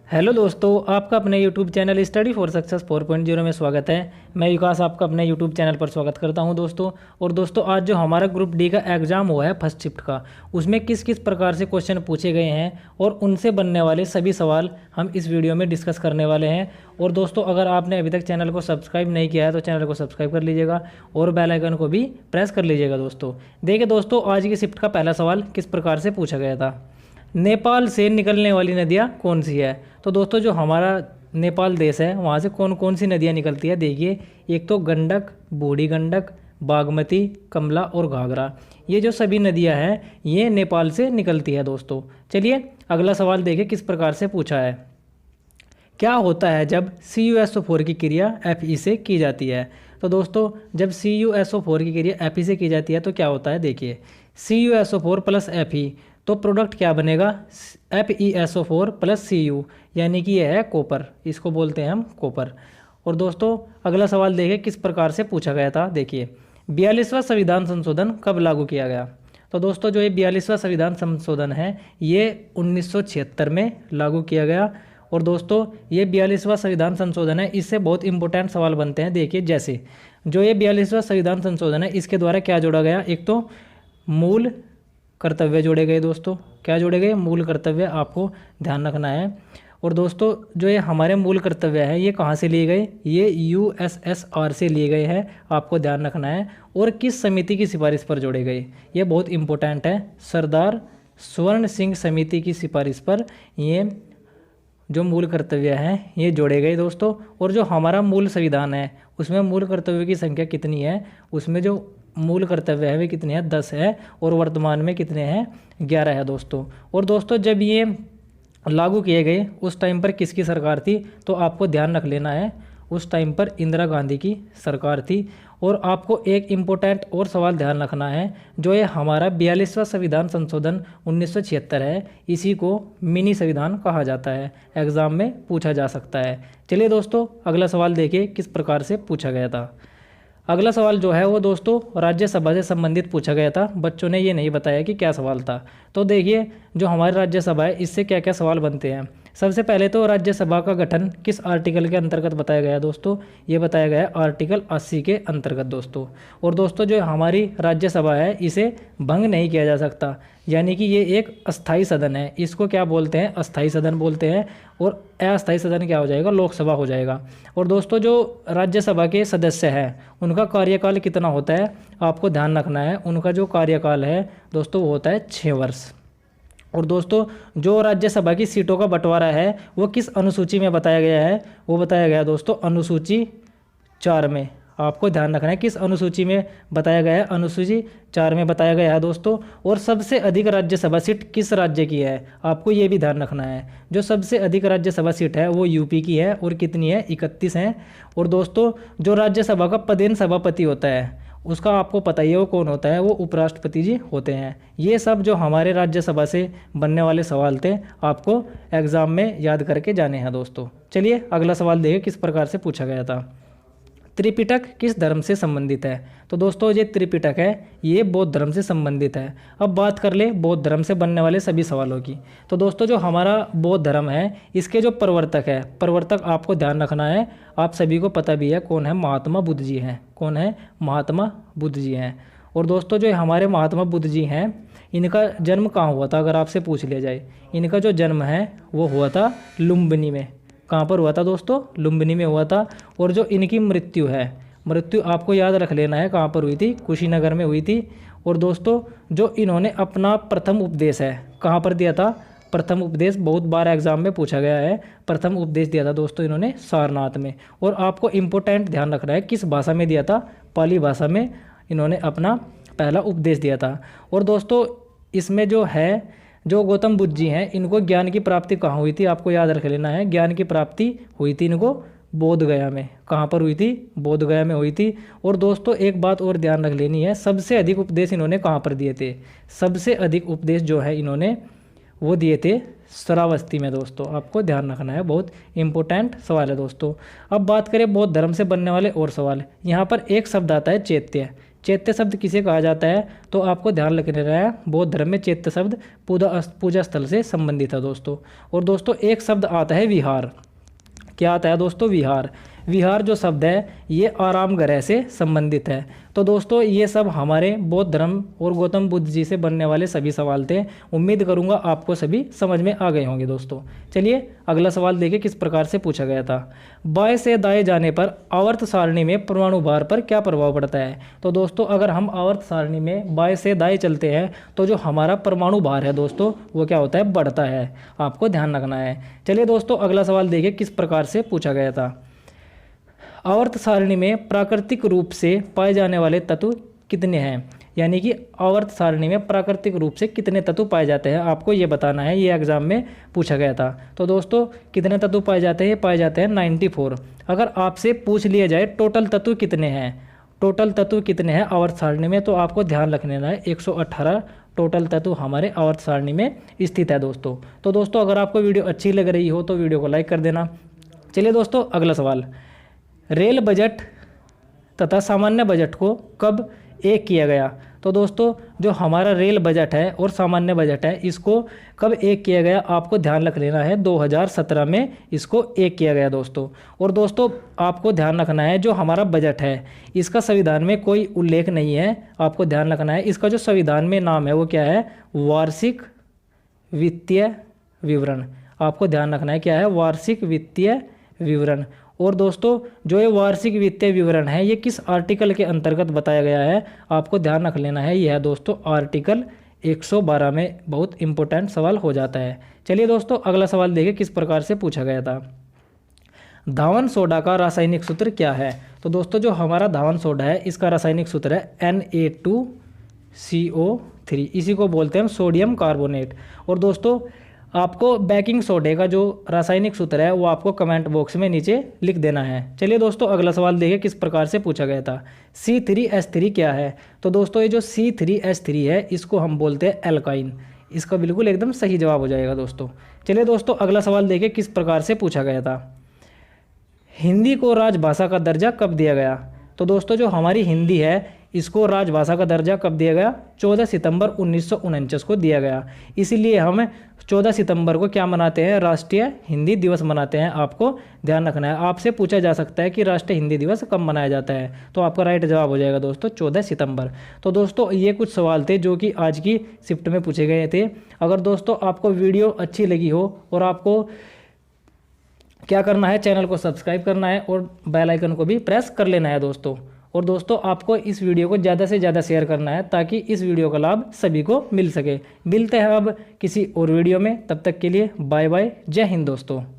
Hello दोस्तों, आपका अपने YouTube channel study for success 4.0 में स्वागत है। मैं विकास आपका अपने YouTube चैनल पर स्वागत करता हूं दोस्तों। और दोस्तों, आज जो हमारा ग्रुप डी का एग्ज़ाम हुआ है फर्स्ट शिफ्ट का, उसमें किस किस प्रकार से क्वेश्चन पूछे गए हैं और उनसे बनने वाले सभी सवाल हम इस वीडियो में डिस्कस करने वाले हैं। और दोस्तों, अगर आपने अभी तक चैनल को सब्सक्राइब नहीं किया है तो चैनल को सब्सक्राइब कर लीजिएगा और बेल आइकन को भी प्रेस कर लीजिएगा दोस्तों। देखिए दोस्तों, आज की शिफ्ट का पहला सवाल किस प्रकार से पूछा गया था। नेपाल से निकलने वाली नदियाँ कौन सी है। तो दोस्तों, जो हमारा नेपाल देश है वहाँ से कौन कौन सी नदियाँ निकलती है देखिए। एक तो गंडक, बूढ़ी गंडक, बागमती, कमला और घाघरा, ये जो सभी नदियाँ हैं ये नेपाल से निकलती है दोस्तों। चलिए अगला सवाल देखिए किस प्रकार से पूछा है। क्या होता है जब CuSO4 की क्रिया Fe से की जाती है। तो दोस्तों, जब CuSO4 की क्रिया Fe से की जाती है तो क्या होता है देखिए। CuSO4 प्लस Fe, तो प्रोडक्ट क्या बनेगा FeSO4 प्लस Cu, यानी कि यह है कॉपर, इसको बोलते हैं हम कॉपर। और दोस्तों, अगला सवाल देखिए किस प्रकार से पूछा गया था देखिए। 42वां संविधान संशोधन कब लागू किया गया। तो दोस्तों, जो ये 42वां संविधान संशोधन है ये 1976 में लागू किया गया। और दोस्तों, ये 42वां संविधान संशोधन है, इससे बहुत इंपॉर्टेंट सवाल बनते हैं देखिए। जैसे जो ये 42वां संविधान संशोधन है इसके द्वारा क्या जोड़ा गया, एक तो मूल कर्तव्य जोड़े गए दोस्तों। क्या जोड़े गए, मूल कर्तव्य, आपको ध्यान रखना है। और दोस्तों, जो ये हमारे मूल कर्तव्य है ये कहाँ से लिए गए, ये USSR से लिए गए हैं, आपको ध्यान रखना है। और किस समिति की सिफारिश पर जोड़े गए, ये बहुत इंपॉर्टेंट है, सरदार स्वर्ण सिंह समिति की सिफारिश पर ये जो मूल कर्तव्य हैं ये जोड़े गए दोस्तों। और जो हमारा मूल संविधान है उसमें मूल कर्तव्य की संख्या कितनी है, उसमें जो मूल कर्तव्य है वे कितने हैं, 10 है। और वर्तमान में कितने हैं, 11 है दोस्तों। और दोस्तों, जब ये लागू किए गए उस टाइम पर किसकी सरकार थी, तो आपको ध्यान रख लेना है, उस टाइम पर इंदिरा गांधी की सरकार थी। और आपको एक इम्पोर्टेंट और सवाल ध्यान रखना है, जो ये हमारा 42वां संविधान संशोधन 1976 है, इसी को मिनी संविधान कहा जाता है, एग्ज़ाम में पूछा जा सकता है। चलिए दोस्तों, अगला सवाल देखिए किस प्रकार से पूछा गया था। अगला सवाल जो है वो दोस्तों राज्यसभा से संबंधित पूछा गया था। बच्चों ने ये नहीं बताया कि क्या सवाल था। तो देखिए, जो हमारी राज्यसभा है इससे क्या क्या सवाल बनते हैं। सबसे पहले तो राज्यसभा का गठन किस आर्टिकल के अंतर्गत बताया गया है दोस्तों, ये बताया गया है आर्टिकल 80 के अंतर्गत दोस्तों। और दोस्तों, जो हमारी राज्यसभा है इसे भंग नहीं किया जा सकता, यानी कि ये एक अस्थाई सदन है, इसको क्या बोलते हैं, अस्थाई सदन बोलते हैं। और अस्थाई सदन क्या हो जाएगा, लोकसभा हो जाएगा। और दोस्तों, जो राज्यसभा के सदस्य हैं उनका कार्यकाल कितना होता है, आपको ध्यान रखना है, उनका जो कार्यकाल है दोस्तों वो होता है 6 वर्ष। और दोस्तों, जो राज्यसभा की सीटों का बंटवारा है वो किस अनुसूची में बताया गया है, वो बताया गया दोस्तों अनुसूची 4 में। आपको ध्यान रखना है किस अनुसूची में बताया गया है, अनुसूची 4 में बताया गया है दोस्तों। और सबसे अधिक राज्यसभा सीट किस राज्य की है, आपको ये भी ध्यान रखना है। जो सबसे अधिक राज्यसभा सीट है वो यूपी की है, और कितनी है, 31 हैं। और दोस्तों, जो राज्यसभा का पदेन सभापति होता है उसका आपको पता ही है वो कौन होता है, वो उपराष्ट्रपति जी होते हैं। ये सब जो हमारे राज्यसभा से बनने वाले सवाल थे आपको एग्ज़ाम में याद करके जाने हैं दोस्तों। चलिए अगला सवाल देखिए किस प्रकार से पूछा गया था। त्रिपिटक किस धर्म से संबंधित है। तो दोस्तों, ये त्रिपिटक है ये बौद्ध धर्म से संबंधित है। अब बात कर ले बौद्ध धर्म से बनने वाले सभी सवालों की। तो दोस्तों, जो हमारा बौद्ध धर्म है इसके जो प्रवर्तक है, प्रवर्तक आपको ध्यान रखना है, आप सभी को पता भी है कौन है, महात्मा बुद्ध जी हैं। कौन है, महात्मा बुद्ध जी हैं। और दोस्तों, जो हमारे महात्मा बुद्ध जी हैं इनका जन्म कहाँ हुआ था, अगर आपसे पूछ लिया जाए, इनका जो जन्म है वो हुआ था लुम्बिनी में। कहाँ पर हुआ था दोस्तों, लुम्बिनी में हुआ था। और जो इनकी मृत्यु है, मृत्यु आपको याद रख लेना है कहाँ पर हुई थी, कुशीनगर में हुई थी। और दोस्तों, जो इन्होंने अपना प्रथम उपदेश है कहाँ पर दिया था, प्रथम उपदेश बहुत बार एग्जाम में पूछा गया है, प्रथम उपदेश दिया था दोस्तों इन्होंने सारनाथ में। और आपको इम्पोर्टेंट ध्यान रखना है किस भाषा में दिया था, पाली भाषा में इन्होंने अपना पहला उपदेश दिया था। और दोस्तों, इसमें जो है, जो गौतम बुद्ध जी हैं इनको ज्ञान की प्राप्ति कहाँ हुई थी, आपको याद रख लेना है, ज्ञान की प्राप्ति हुई थी इनको बोध गया में। कहाँ पर हुई थी, बोध गया में हुई थी। और दोस्तों, एक बात और ध्यान रख लेनी है, सबसे अधिक उपदेश इन्होंने कहाँ पर दिए थे, सबसे अधिक उपदेश जो है इन्होंने वो दिए थे श्रावस्ती में दोस्तों। आपको ध्यान रखना है, बहुत इंपॉर्टेंट सवाल है दोस्तों। अब बात करें बौद्ध धर्म से बनने वाले और सवाल। यहाँ पर एक शब्द आता है चैत्य। चैत्य शब्द किसे कहा जाता है, तो आपको ध्यान रखना है बौद्ध धर्म में चैत्य शब्द पूजा स्थल से संबंधित है दोस्तों। और दोस्तों एक शब्द आता है विहार। क्या आता है दोस्तों, विहार। विहार जो शब्द है ये आराम गृह से संबंधित है। तो दोस्तों ये सब हमारे बौद्ध धर्म और गौतम बुद्ध जी से बनने वाले सभी सवाल थे। उम्मीद करूंगा आपको सभी समझ में आ गए होंगे दोस्तों। चलिए अगला सवाल देखिए किस प्रकार से पूछा गया था। बाएं से दाएं जाने पर आवर्त सारणी में परमाणु भार पर क्या प्रभाव पड़ता है। तो दोस्तों अगर हम आवर्त सारणी में बाएं से दाएं चलते हैं तो जो हमारा परमाणु भार है दोस्तों वो क्या होता है, बढ़ता है। आपको ध्यान रखना है। चलिए दोस्तों अगला सवाल देखिए किस प्रकार से पूछा गया था। आवर्त सारणी में प्राकृतिक रूप से पाए जाने वाले तत्व कितने हैं, यानी कि आवर्त सारणी में प्राकृतिक रूप से कितने तत्व पाए जाते हैं, आपको ये बताना है। ये एग्जाम में पूछा गया था। तो दोस्तों कितने तत्व पाए जाते हैं, ये पाए जाते हैं 94। अगर आपसे पूछ लिया जाए टोटल तत्व कितने हैं, टोटल तत्व कितने हैं आवर्त सारणी में, तो आपको ध्यान रखना है 118 टोटल तत्व हमारे आवर्त सारणी में स्थित है दोस्तों। तो दोस्तों अगर आपको वीडियो अच्छी लग रही हो तो वीडियो को लाइक कर देना। चलिए दोस्तों अगला सवाल। रेल बजट तथा सामान्य बजट को कब एक किया गया। तो दोस्तों जो हमारा रेल बजट है और सामान्य बजट है इसको कब एक किया गया, आपको ध्यान रख लेना है 2017 में इसको एक किया गया दोस्तों। और दोस्तों आपको ध्यान रखना है जो हमारा बजट है इसका संविधान में कोई उल्लेख नहीं है। आपको ध्यान रखना है इसका जो संविधान में नाम है वो क्या है, वार्षिक वित्तीय विवरण। आपको ध्यान रखना है क्या है, वार्षिक वित्तीय विवरण। और दोस्तों जो ये वार्षिक वित्तीय विवरण है ये किस आर्टिकल के अंतर्गत बताया गया है, आपको ध्यान रख लेना है। यह है दोस्तों आर्टिकल 112 में बहुत इंपॉर्टेंट सवाल हो जाता है। चलिए दोस्तों अगला सवाल देखिए किस प्रकार से पूछा गया था। धावन सोडा का रासायनिक सूत्र क्या है। तो दोस्तों जो हमारा धावन सोडा है इसका रासायनिक सूत्र है Na2CO3, इसी को बोलते हैं हम सोडियम कार्बोनेट। और दोस्तों आपको बेकिंग सोडे का जो रासायनिक सूत्र है वो आपको कमेंट बॉक्स में नीचे लिख देना है। चलिए दोस्तों अगला सवाल देखिए किस प्रकार से पूछा गया था। C3H3 क्या है। तो दोस्तों ये जो C3H3 है इसको हम बोलते हैं एल्काइन। इसका बिल्कुल एकदम सही जवाब हो जाएगा दोस्तों। चलिए दोस्तों अगला सवाल देखिए किस प्रकार से पूछा गया था। हिंदी को राजभाषा का दर्जा कब दिया गया। तो दोस्तों जो हमारी हिंदी है इसको राजभाषा का दर्जा कब दिया गया, 14 सितंबर 1949 को दिया गया। इसीलिए हम 14 सितंबर को क्या मनाते हैं, राष्ट्रीय हिंदी दिवस मनाते हैं। आपको ध्यान रखना है। आपसे पूछा जा सकता है कि राष्ट्रीय हिंदी दिवस कब मनाया जाता है, तो आपका राइट जवाब हो जाएगा दोस्तों 14 सितंबर। तो दोस्तों ये कुछ सवाल थे जो कि आज की शिफ्ट में पूछे गए थे। अगर दोस्तों आपको वीडियो अच्छी लगी हो और आपको क्या करना है, चैनल को सब्सक्राइब करना है और बेल आइकन को भी प्रेस कर लेना है दोस्तों। और दोस्तों आपको इस वीडियो को ज़्यादा से ज़्यादा शेयर करना है ताकि इस वीडियो का लाभ सभी को मिल सके। मिलते हैं अब किसी और वीडियो में, तब तक के लिए बाय बाय, जय हिंद दोस्तों।